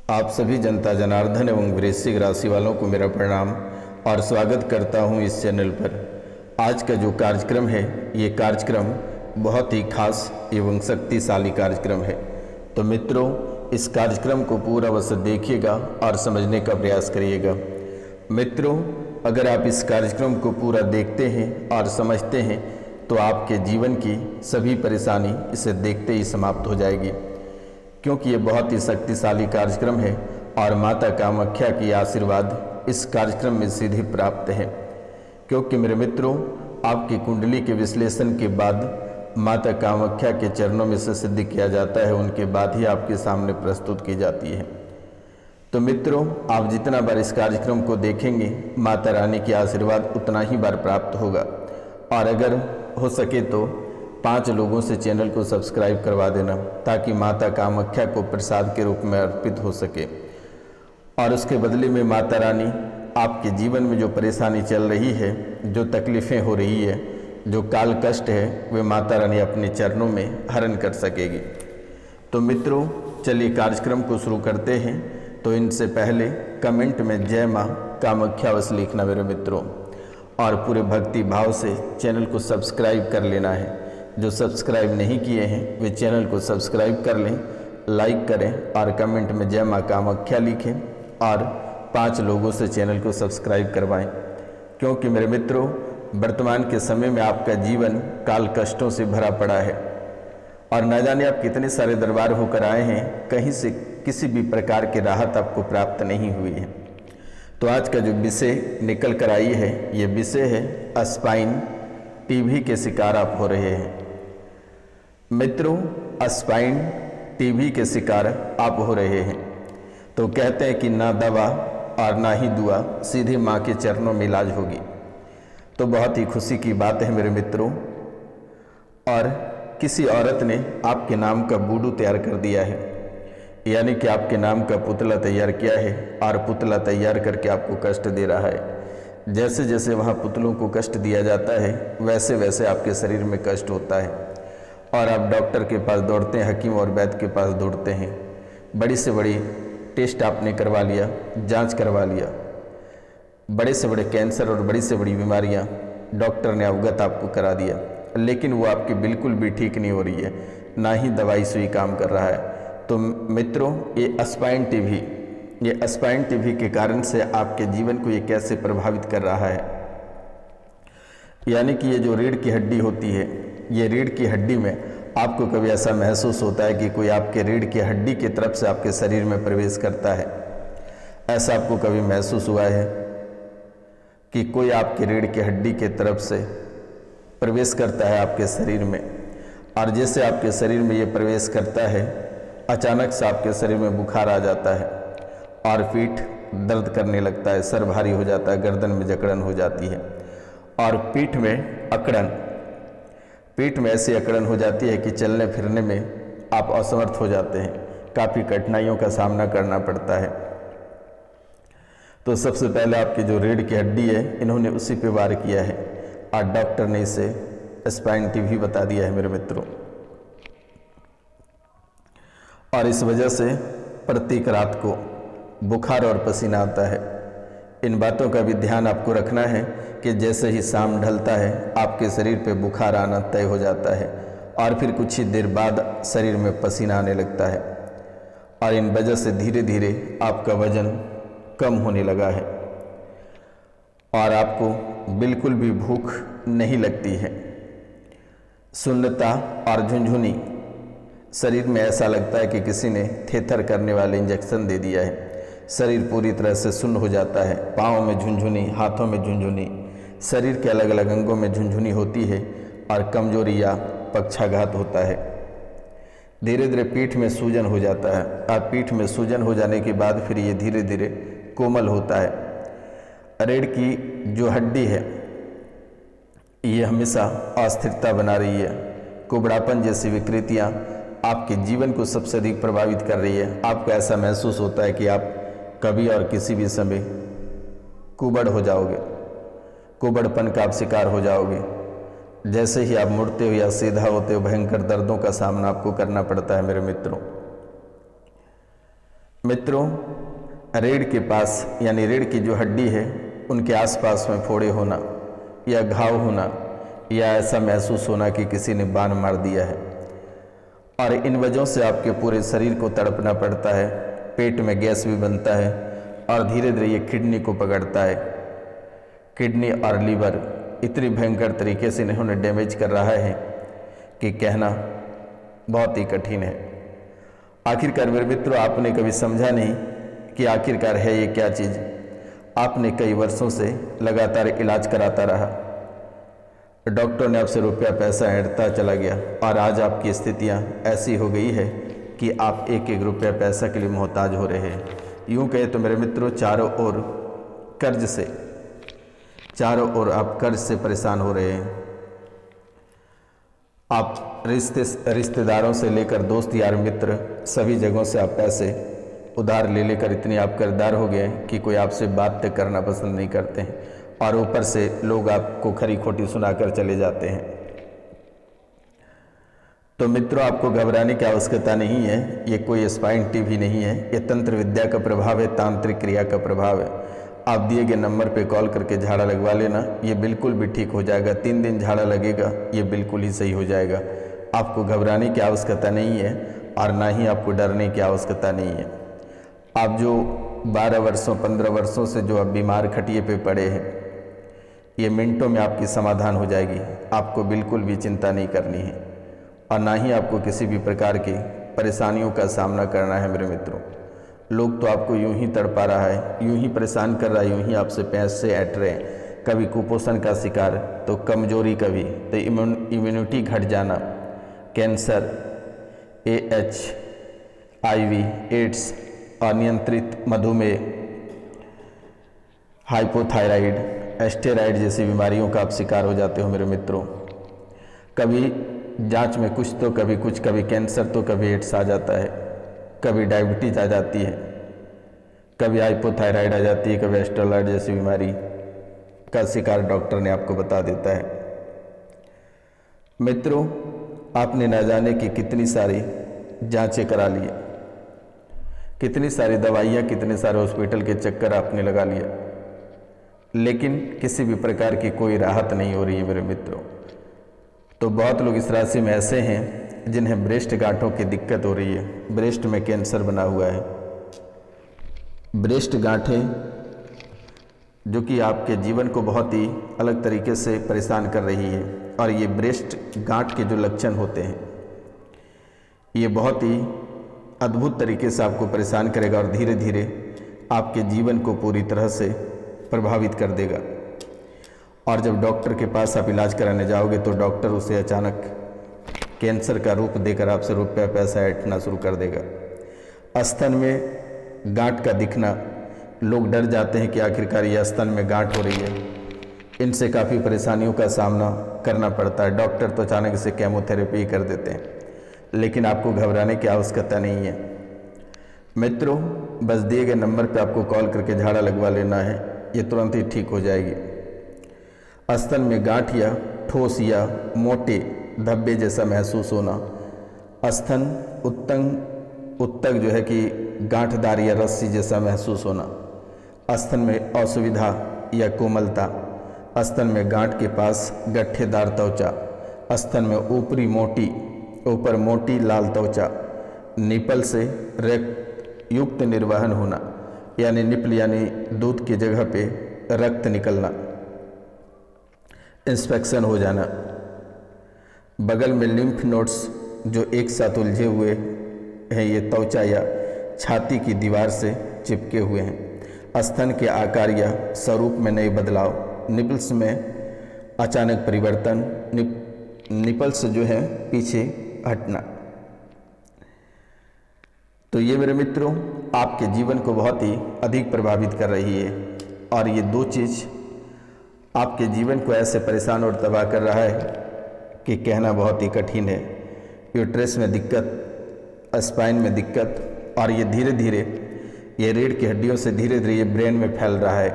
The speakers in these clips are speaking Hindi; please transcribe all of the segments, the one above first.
आप सभी जनता जनार्दन एवं वृश्चिक राशि वालों को मेरा प्रणाम और स्वागत करता हूं इस चैनल पर। आज का जो कार्यक्रम है ये कार्यक्रम बहुत ही खास एवं शक्तिशाली कार्यक्रम है। तो मित्रों, इस कार्यक्रम को पूरा अवश्य देखिएगा और समझने का प्रयास करिएगा। मित्रों, अगर आप इस कार्यक्रम को पूरा देखते हैं और समझते हैं तो आपके जीवन की सभी परेशानी इसे देखते ही समाप्त हो जाएगी, क्योंकि ये बहुत ही शक्तिशाली कार्यक्रम है और माता कामाख्या की आशीर्वाद इस कार्यक्रम में सीधे प्राप्त है। क्योंकि मेरे मित्रों, आपकी कुंडली के विश्लेषण के बाद माता कामाख्या के चरणों में से सिद्ध किया जाता है, उनके बाद ही आपके सामने प्रस्तुत की जाती है। तो मित्रों, आप जितना बार इस कार्यक्रम को देखेंगे माता रानी की आशीर्वाद उतना ही बार प्राप्त होगा। और अगर हो सके तो 5 लोगों से चैनल को सब्सक्राइब करवा देना, ताकि माता कामाख्या को प्रसाद के रूप में अर्पित हो सके। और उसके बदले में माता रानी आपके जीवन में जो परेशानी चल रही है, जो तकलीफ़ें हो रही है, जो काल कष्ट है, वे माता रानी अपने चरणों में हरण कर सकेगी। तो मित्रों, चलिए कार्यक्रम को शुरू करते हैं। तो इनसे पहले कमेंट में जय माँ कामाख्या बस लिखना मेरे मित्रों, और पूरे भक्ति भाव से चैनल को सब्सक्राइब कर लेना है। जो सब्सक्राइब नहीं किए हैं वे चैनल को सब्सक्राइब कर लें, लाइक करें और कमेंट में जय माँ कामाख्या लिखें और 5 लोगों से चैनल को सब्सक्राइब करवाएं। क्योंकि मेरे मित्रों, वर्तमान के समय में आपका जीवन काल कष्टों से भरा पड़ा है और न जाने आप कितने सारे दरबार होकर आए हैं, कहीं से किसी भी प्रकार की राहत आपको प्राप्त नहीं हुई है। तो आज का जो विषय निकल कर आई है, ये विषय है स्पाइन टीबी के शिकार आप हो रहे हैं। मित्रों, स्पाइन टीबी के शिकार आप हो रहे हैं तो कहते हैं कि ना दवा और ना ही दुआ, सीधे माँ के चरणों में इलाज होगी। तो बहुत ही खुशी की बात है मेरे मित्रों। और किसी औरत ने आपके नाम का बूडू तैयार कर दिया है, यानी कि आपके नाम का पुतला तैयार किया है और पुतला तैयार करके आपको कष्ट दे रहा है। जैसे जैसे वहाँ पुतलों को कष्ट दिया जाता है, वैसे वैसे आपके शरीर में कष्ट होता है और आप डॉक्टर के पास दौड़ते हैं, हकीम और वैद्य के पास दौड़ते हैं। बड़ी से बड़ी टेस्ट आपने करवा लिया, जांच करवा लिया, बड़े से बड़े कैंसर और बड़ी से बड़ी बीमारियां डॉक्टर ने अवगत आपको करा दिया, लेकिन वो आपकी बिल्कुल भी ठीक नहीं हो रही है, ना ही दवाई सुई काम कर रहा है। तो मित्रों, ये स्पाइन टीबी के कारण से आपके जीवन को ये कैसे प्रभावित कर रहा है, यानी कि ये जो रीढ़ की हड्डी होती है, ये रीढ़ की हड्डी में आपको कभी ऐसा महसूस होता है कि कोई आपके रीढ़ की हड्डी की तरफ से आपके शरीर में प्रवेश करता है? ऐसा आपको कभी महसूस हुआ है कि कोई आपके रीढ़ की हड्डी की तरफ से प्रवेश करता है आपके शरीर में, और जैसे आपके शरीर में ये प्रवेश करता है, अचानक से आपके शरीर में बुखार आ जाता है और पीठ दर्द करने लगता है, सर भारी हो जाता है, गर्दन में जकड़न हो जाती है और पीठ में ऐसी अकड़न हो जाती है कि चलने फिरने में आप असमर्थ हो जाते हैं, काफ़ी कठिनाइयों का सामना करना पड़ता है। तो सबसे पहले आपकी जो रीढ़ की हड्डी है, इन्होंने उसी पे वार किया है और डॉक्टर ने इसे स्पाइन टीबी बता दिया है मेरे मित्रों। और इस वजह से प्रत्येक रात को बुखार और पसीना आता है। इन बातों का भी ध्यान आपको रखना है कि जैसे ही शाम ढलता है, आपके शरीर पे बुखार आना तय हो जाता है और फिर कुछ ही देर बाद शरीर में पसीना आने लगता है और इन वजह से धीरे धीरे आपका वजन कम होने लगा है और आपको बिल्कुल भी भूख नहीं लगती है। सुन्नता और झुंझुनी, शरीर में ऐसा लगता है कि किसी ने थेथर करने वाले इंजेक्शन दे दिया है। शरीर पूरी तरह से सुन्न हो जाता है, पाँव में झुंझुनी, हाथों में झुंझुनी, शरीर के अलग अलग अंगों में झुंझुनी होती है और कमजोरी या पक्षाघात होता है। धीरे धीरे पीठ में सूजन हो जाता है और पीठ में सूजन हो जाने के बाद फिर ये धीरे धीरे कोमल होता है। रीढ़ की जो हड्डी है, ये हमेशा अस्थिरता बना रही है। कुबड़ापन जैसी विकृतियाँ आपके जीवन को सबसे अधिक प्रभावित कर रही है। आपको ऐसा महसूस होता है कि आप कभी और किसी भी समय कुबड़ हो जाओगे, कुबड़पन का आप शिकार हो जाओगे। जैसे ही आप मुड़ते हो या सीधा होते हो, भयंकर दर्दों का सामना आपको करना पड़ता है मेरे मित्रों। मित्रों, रीढ़ के पास यानी रीढ़ की जो हड्डी है उनके आसपास में फोड़े होना या घाव होना या ऐसा महसूस होना कि किसी ने बाण मार दिया है, और इन वजहों से आपके पूरे शरीर को तड़पना पड़ता है, पेट में गैस भी बनता है और धीरे धीरे ये किडनी को पकड़ता है। किडनी और लीवर इतनी भयंकर तरीके से इन्होंने डैमेज कर रहा है कि कहना बहुत ही कठिन है। आखिरकार मेरे मित्रों, आपने कभी समझा नहीं कि आखिरकार है ये क्या चीज़। आपने कई वर्षों से लगातार इलाज कराता रहा, डॉक्टर ने आपसे रुपया पैसा ऐंठता चला गया और आज आपकी स्थितियां ऐसी हो गई है कि आप एक एक रुपया पैसा के लिए मोहताज हो रहे हैं। यूँ कहे तो मेरे मित्रों, चारों ओर आप कर्ज से परेशान हो रहे हैं। आप रिश्तेदारों से लेकर दोस्त यार मित्र सभी जगहों से आप पैसे उधार ले लेकर इतने आप कर्जदार हो गए कि कोई आपसे बात तक करना पसंद नहीं करते हैं, और ऊपर से लोग आपको खरी खोटी सुनाकर चले जाते हैं। तो मित्रों, आपको घबराने की आवश्यकता नहीं है। ये कोई स्पाइन टीवी नहीं है, ये तंत्र विद्या का प्रभाव है, तांत्रिक क्रिया का प्रभाव है। आप दिए गए नंबर पे कॉल करके झाड़ा लगवा लेना, ये बिल्कुल भी ठीक हो जाएगा। 3 दिन झाड़ा लगेगा, ये बिल्कुल ही सही हो जाएगा। आपको घबराने की आवश्यकता नहीं है और ना ही आपको डरने की आवश्यकता नहीं है। आप जो 12 वर्षों 15 वर्षों से जो अब बीमार खटिए पे पड़े हैं, ये मिनटों में आपकी समाधान हो जाएगी। आपको बिल्कुल भी चिंता नहीं करनी है और ना ही आपको किसी भी प्रकार की परेशानियों का सामना करना है। मेरे मित्रों, लोग तो आपको यूं ही तड़पा रहा है, यूं ही परेशान कर रहा है, यूं ही आपसे पैसे ऐंठ रहे हैं। कभी कुपोषण का शिकार तो कमजोरी, कभी तो इम्यूनिटी घट जाना, कैंसर, HIV, एड्स, अनियंत्रित मधुमेह, हाइपोथायराइड, एस्टेरॉयड जैसी बीमारियों का आप शिकार हो जाते हो। मेरे मित्रों, कभी जांच में कुछ तो कभी कुछ, कभी कैंसर तो कभी एड्स आ जाता है, कभी डायबिटीज आ जाती है, कभी हाइपोथायराइड आ जाती है, कभी एस्टेरॉयड जैसी बीमारी का शिकार डॉक्टर ने आपको बता देता है। मित्रों, आपने न जाने की कितनी सारी जांचें करा ली, कितनी सारी दवाइयाँ, कितने सारे हॉस्पिटल के चक्कर आपने लगा लिया, लेकिन किसी भी प्रकार की कोई राहत नहीं हो रही है। मेरे मित्रों, तो बहुत लोग इस राशि में ऐसे हैं जिन्हें ब्रेस्ट गांठों की दिक्कत हो रही है, ब्रेस्ट में कैंसर बना हुआ है। ब्रेस्ट गांठें जो कि आपके जीवन को बहुत ही अलग तरीके से परेशान कर रही है, और ये ब्रेस्ट गांठ के जो लक्षण होते हैं ये बहुत ही अद्भुत तरीके से आपको परेशान करेगा और धीरे धीरे आपके जीवन को पूरी तरह से प्रभावित कर देगा। और जब डॉक्टर के पास आप इलाज कराने जाओगे तो डॉक्टर उसे अचानक कैंसर का रूप देकर आपसे रुपया पैसा ऐंठना शुरू कर देगा। स्तन में गांठ का दिखना, लोग डर जाते हैं कि आखिरकार ये स्तन में गांठ हो रही है। इनसे काफ़ी परेशानियों का सामना करना पड़ता है। डॉक्टर तो अचानक से केमोथेरेपी कर देते हैं, लेकिन आपको घबराने की आवश्यकता नहीं है। मित्रों, बस दिए गए नंबर पर आपको कॉल करके झाड़ा लगवा लेना है, ये तुरंत ही ठीक हो जाएगी। स्तन में गांठ या ठोस या मोटे धब्बे जैसा महसूस होना, स्तन उत्तक जो है कि गांठदार या रस्सी जैसा महसूस होना, स्तन में असुविधा या कोमलता, स्तन में गांठ के पास गट्ठेदार त्वचा, स्तन में ऊपर मोटी लाल त्वचा, निपल से रक्त युक्त निर्वहन होना, यानी निपल यानी दूध की जगह पे रक्त निकलना, इंस्पेक्शन हो जाना, बगल में लिम्फ नोड्स जो एक साथ उलझे हुए हैं, ये त्वचा या छाती की दीवार से चिपके हुए हैं, स्तन के आकार या स्वरूप में नए बदलाव, निपल्स में अचानक परिवर्तन, निपल्स जो है पीछे हटना। तो ये मेरे मित्रों आपके जीवन को बहुत ही अधिक प्रभावित कर रही है, और ये दो चीज़ आपके जीवन को ऐसे परेशान और तबाह कर रहा है कि कहना बहुत ही कठिन है। यूट्रस में दिक्कत, स्पाइन में दिक्कत, और ये धीरे धीरे ये रीढ़ की हड्डियों से धीरे धीरे ये ब्रेन में फैल रहा है।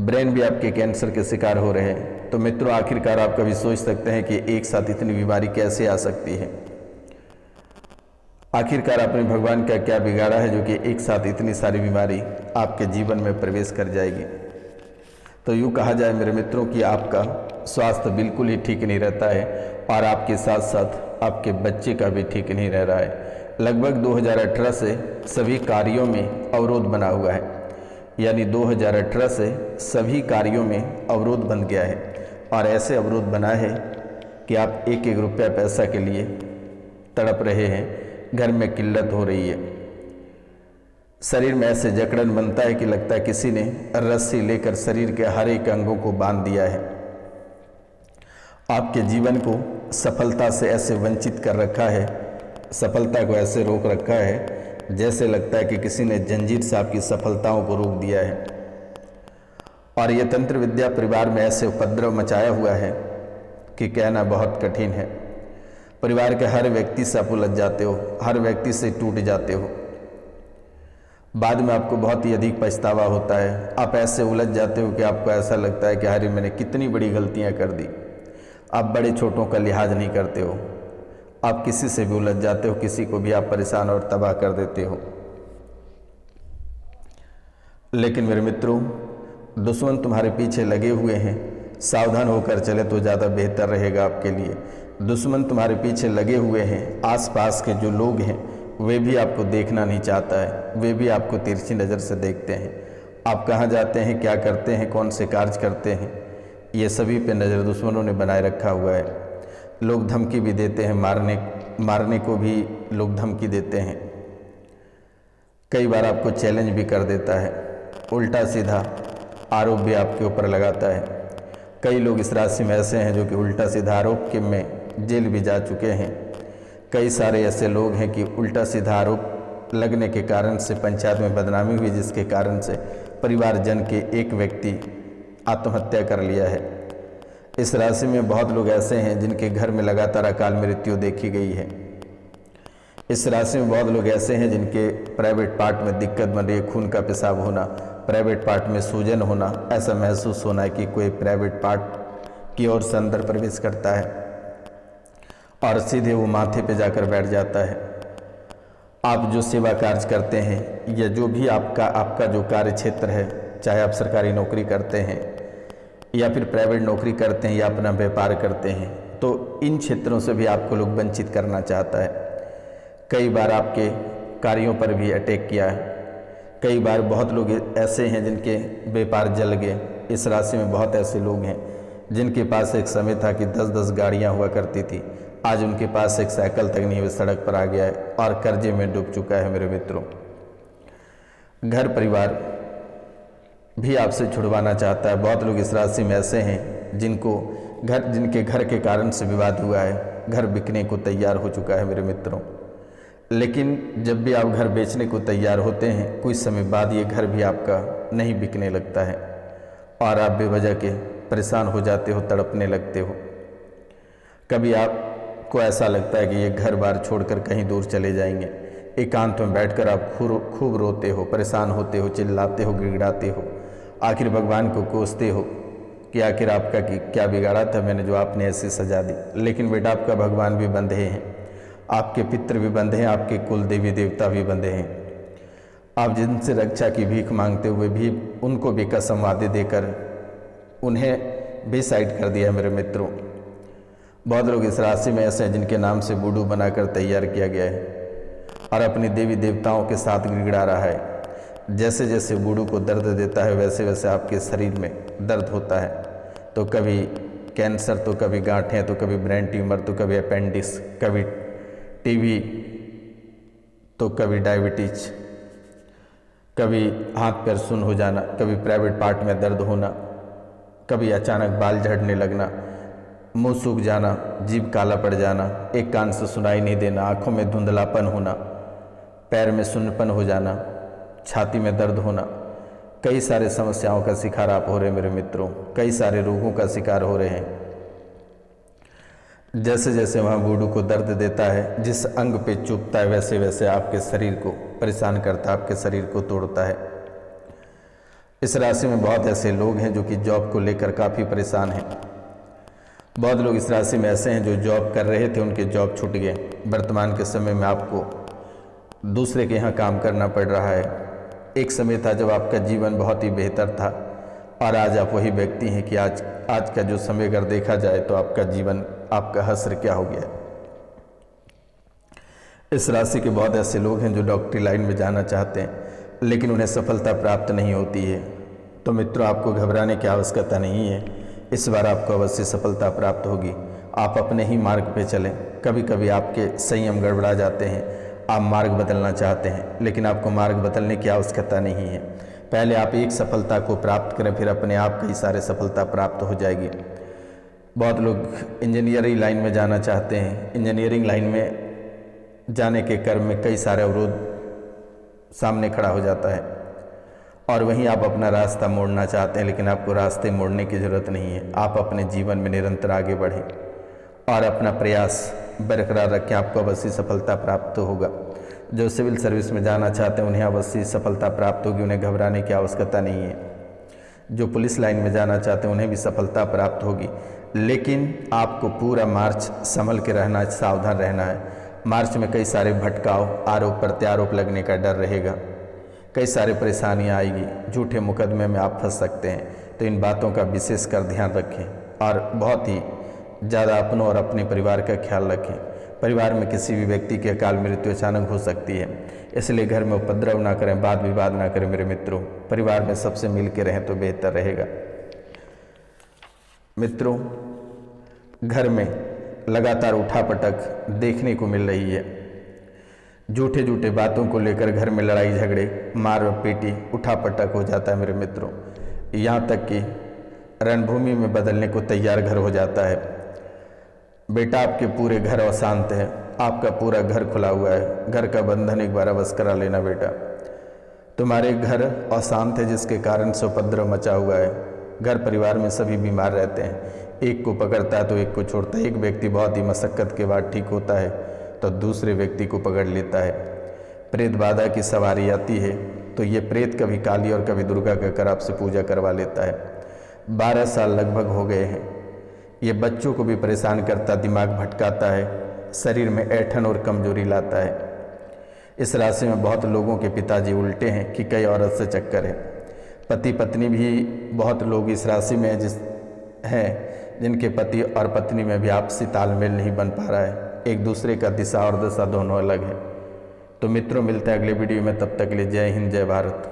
ब्रेन भी आपके कैंसर के शिकार हो रहे हैं। तो मित्रों, आखिरकार आप कभी सोच सकते हैं कि एक साथ इतनी बीमारी कैसे आ सकती है। आखिरकार आपने भगवान का क्या बिगाड़ा है जो कि एक साथ इतनी सारी बीमारी आपके जीवन में प्रवेश कर जाएगी। तो यूँ कहा जाए मेरे मित्रों कि आपका स्वास्थ्य बिल्कुल ही ठीक नहीं रहता है और आपके साथ साथ आपके बच्चे का भी ठीक नहीं रह रहा है। लगभग 2018 से सभी कार्यों में अवरोध बना हुआ है, यानी 2018 से सभी कार्यों में अवरोध बन गया है और ऐसे अवरोध बना है कि आप एक एक रुपया पैसा के लिए तड़प रहे हैं, घर में किल्लत हो रही है, शरीर में ऐसे जकड़न बनता है कि लगता है किसी ने रस्सी लेकर शरीर के हर एक अंगों को बांध दिया है। आपके जीवन को सफलता से ऐसे वंचित कर रखा है, सफलता को ऐसे रोक रखा है जैसे लगता है कि किसी ने जंजीर से आपकी सफलताओं को रोक दिया है। और ये तंत्र विद्या परिवार में ऐसे उपद्रव मचाया हुआ है कि कहना बहुत कठिन है। परिवार के हर व्यक्ति से आप उलझ जाते हो, हर व्यक्ति से टूट जाते हो, बाद में आपको बहुत ही अधिक पछतावा होता है। आप ऐसे उलझ जाते हो कि आपको ऐसा लगता है कि अरे मैंने कितनी बड़ी गलतियां कर दी। आप बड़े छोटों का लिहाज नहीं करते हो, आप किसी से भी उलझ जाते हो, किसी को भी आप परेशान और तबाह कर देते हो। लेकिन मेरे मित्रों, दुश्मन तुम्हारे पीछे लगे हुए हैं, सावधान होकर चले तो ज़्यादा बेहतर रहेगा आपके लिए। दुश्मन तुम्हारे पीछे लगे हुए हैं, आसपास के जो लोग हैं वे भी आपको देखना नहीं चाहता है, वे भी आपको तिरछी नज़र से देखते हैं। आप कहाँ जाते हैं, क्या करते हैं, कौन से कार्य करते हैं, ये सभी पे नज़र दुश्मनों ने बनाए रखा हुआ है। लोग धमकी भी देते हैं, मारने को भी लोग धमकी देते हैं। कई बार आपको चैलेंज भी कर देता है, उल्टा सीधा आरोप भी आपके ऊपर लगाता है। कई लोग इस राशि में ऐसे हैं जो कि उल्टा सीधा आरोप के में जेल भी जा चुके हैं। कई सारे ऐसे लोग हैं कि उल्टा सीधा आरोप लगने के कारण से पंचायत में बदनामी हुई, जिसके कारण से परिवारजन के एक व्यक्ति आत्महत्या कर लिया है। इस राशि में बहुत लोग ऐसे हैं जिनके घर में लगातार अकाल मृत्यु देखी गई है। इस राशि में बहुत लोग ऐसे हैं जिनके प्राइवेट पार्ट में दिक्कत बन रही है, खून का पेशाब होना, प्राइवेट पार्ट में सूजन होना, ऐसा महसूस होना है कि कोई प्राइवेट पार्ट की ओर से अंदर प्रवेश करता है और सीधे वो माथे पे जाकर बैठ जाता है। आप जो सेवा कार्य करते हैं या जो भी आपका जो कार्य क्षेत्र है, चाहे आप सरकारी नौकरी करते हैं या फिर प्राइवेट नौकरी करते हैं या अपना व्यापार करते हैं, तो इन क्षेत्रों से भी आपको लोग वंचित करना चाहता है। कई बार आपके कार्यों पर भी अटैक किया है। कई बार बहुत लोग ऐसे हैं जिनके व्यापार जल गए। इस राशि में बहुत ऐसे लोग हैं जिनके पास एक समय था कि 10-10 गाड़ियां हुआ करती थी, आज उनके पास एक साइकिल तक नहीं, वे सड़क पर आ गया है और कर्जे में डूब चुका है। मेरे मित्रों, घर परिवार भी आपसे छुड़वाना चाहता है। बहुत लोग इस राशि में ऐसे हैं जिनके घर के कारण से विवाद हुआ है, घर बिकने को तैयार हो चुका है मेरे मित्रों। लेकिन जब भी आप घर बेचने को तैयार होते हैं, कुछ समय बाद ये घर भी आपका नहीं बिकने लगता है और आप बेवजह के परेशान हो जाते हो, तड़पने लगते हो। कभी आपको ऐसा लगता है कि ये घर बार छोड़कर कहीं दूर चले जाएंगे। एकांत में बैठकर आप खूब रोते हो, परेशान होते हो, चिल्लाते हो, गिड़गिड़ाते हो, आखिर भगवान को कोसते हो कि आखिर आपका कि क्या बिगाड़ा था मैंने जो आपने ऐसी सजा दी। लेकिन बेटा, आपका भगवान भी बंधे हैं, आपके पितृ भी बंधे हैं, आपके कुल देवी देवता भी बंधे हैं। आप जिनसे रक्षा की भीख मांगते हुए भी उनको भी कसम वादे देकर उन्हें भी साइड कर दिया है मेरे मित्रों। बहुत लोग इस राशि में ऐसे हैं जिनके नाम से बूडू बनाकर तैयार किया गया है और अपनी देवी देवताओं के साथ गिड़गिड़ा रहा है। जैसे जैसे बूडू को दर्द देता है वैसे वैसे आपके शरीर में दर्द होता है। तो कभी कैंसर, तो कभी गांठें, तो कभी ब्रेन ट्यूमर, तो कभी अपेंडिक्स, कभी टीबी, तो कभी डायबिटीज, कभी हाथ पैर सुन्न हो जाना, कभी प्राइवेट पार्ट में दर्द होना, कभी अचानक बाल झड़ने लगना, मुंह सूख जाना, जीभ काला पड़ जाना, एक कान से सुनाई नहीं देना, आंखों में धुंधलापन होना, पैर में सुन्नपन हो जाना, छाती में दर्द होना। कई सारे समस्याओं का शिकार आप हो रहे हैं मेरे मित्रों, कई सारे रोगों का शिकार हो रहे हैं। जैसे जैसे वहाँ बूडू को दर्द देता है, जिस अंग पे चुभता है वैसे वैसे आपके शरीर को परेशान करता है, आपके शरीर को तोड़ता है। इस राशि में बहुत ऐसे लोग हैं जो कि जॉब को लेकर काफ़ी परेशान हैं। बहुत लोग इस राशि में ऐसे हैं जो जॉब कर रहे थे, उनके जॉब छूट गए। वर्तमान के समय में आपको दूसरे के यहाँ काम करना पड़ रहा है। एक समय था जब आपका जीवन बहुत ही बेहतर था और आज आप वही व्यक्ति हैं कि आज का जो समय अगर देखा जाए तो आपका जीवन, आपका हश्र क्या हो गया। इस राशि के बहुत ऐसे लोग हैं जो डॉक्टरी लाइन में जाना चाहते हैं लेकिन उन्हें सफलता प्राप्त नहीं होती है। तो मित्रों, आपको घबराने की आवश्यकता नहीं है, इस बार आपको अवश्य सफलता प्राप्त होगी। आप अपने ही मार्ग पे चलें। कभी कभी आपके संयम गड़बड़ा जाते हैं, आप मार्ग बदलना चाहते हैं लेकिन आपको मार्ग बदलने की आवश्यकता नहीं है। पहले आप एक सफलता को प्राप्त करें, फिर अपने आप कई सारे सफलता प्राप्त हो जाएगी। बहुत लोग इंजीनियरिंग लाइन में जाना चाहते हैं। इंजीनियरिंग लाइन में जाने के क्रम में कई सारे अवरोध सामने खड़ा हो जाता है और वहीं आप अपना रास्ता मोड़ना चाहते हैं, लेकिन आपको रास्ते मोड़ने की ज़रूरत नहीं है। आप अपने जीवन में निरंतर आगे बढ़ें और अपना प्रयास बरकरार रखें, आपको अवश्य सफलता प्राप्त होगा। जो सिविल सर्विस में जाना चाहते हैं उन्हें अवश्य सफलता प्राप्त होगी, उन्हें घबराने की आवश्यकता नहीं है। जो पुलिस लाइन में जाना चाहते हैं उन्हें भी सफलता प्राप्त होगी, लेकिन आपको पूरा मार्च संभल के रहना, सावधान रहना है। मार्च में कई सारे भटकाव, आरोप प्रत्यारोप लगने का डर रहेगा, कई सारे परेशानियां आएगी, झूठे मुकदमे में आप फंस सकते हैं। तो इन बातों का विशेष कर ध्यान रखें और बहुत ही ज़्यादा अपनों और अपने परिवार का ख्याल रखें। परिवार में किसी भी व्यक्ति की अकाल मृत्यु अचानक हो सकती है, इसलिए घर में उपद्रव ना करें, वाद विवाद ना करें मेरे मित्रों। परिवार में सबसे मिल के रहें तो बेहतर रहेगा। मित्रों, घर में लगातार उठापटक देखने को मिल रही है। झूठे झूठे बातों को लेकर घर में लड़ाई झगड़े, मार पीटी, उठापटक हो जाता है मेरे मित्रों। यहाँ तक कि रणभूमि में बदलने को तैयार घर हो जाता है। बेटा, आपके पूरे घर अशांत है, आपका पूरा घर खुला हुआ है। घर का बंधन एक बार अवश्य करा लेना बेटा। तुम्हारे घर अशांत है जिसके कारण से उपद्रव मचा हुआ है। घर परिवार में सभी बीमार रहते हैं, एक को पकड़ता है तो एक को छोड़ता है। एक व्यक्ति बहुत ही मशक्कत के बाद ठीक होता है तो दूसरे व्यक्ति को पकड़ लेता है। प्रेत बाधा की सवारी आती है तो ये प्रेत कभी काली और कभी दुर्गा कहकर आपसे पूजा करवा लेता है। 12 साल लगभग हो गए हैं। ये बच्चों को भी परेशान करता, दिमाग भटकाता है, शरीर में ऐंठन और कमजोरी लाता है। इस राशि में बहुत लोगों के पिताजी उल्टे हैं कि कई औरत से चक्कर है। पति पत्नी भी बहुत लोग इस राशि में जिनके पति और पत्नी में भी आपसी तालमेल नहीं बन पा रहा है। एक दूसरे का दिशा और दशा दोनों अलग है। तो मित्रों, मिलते हैं अगले वीडियो में, तब तक के लिए जय हिंद, जय भारत।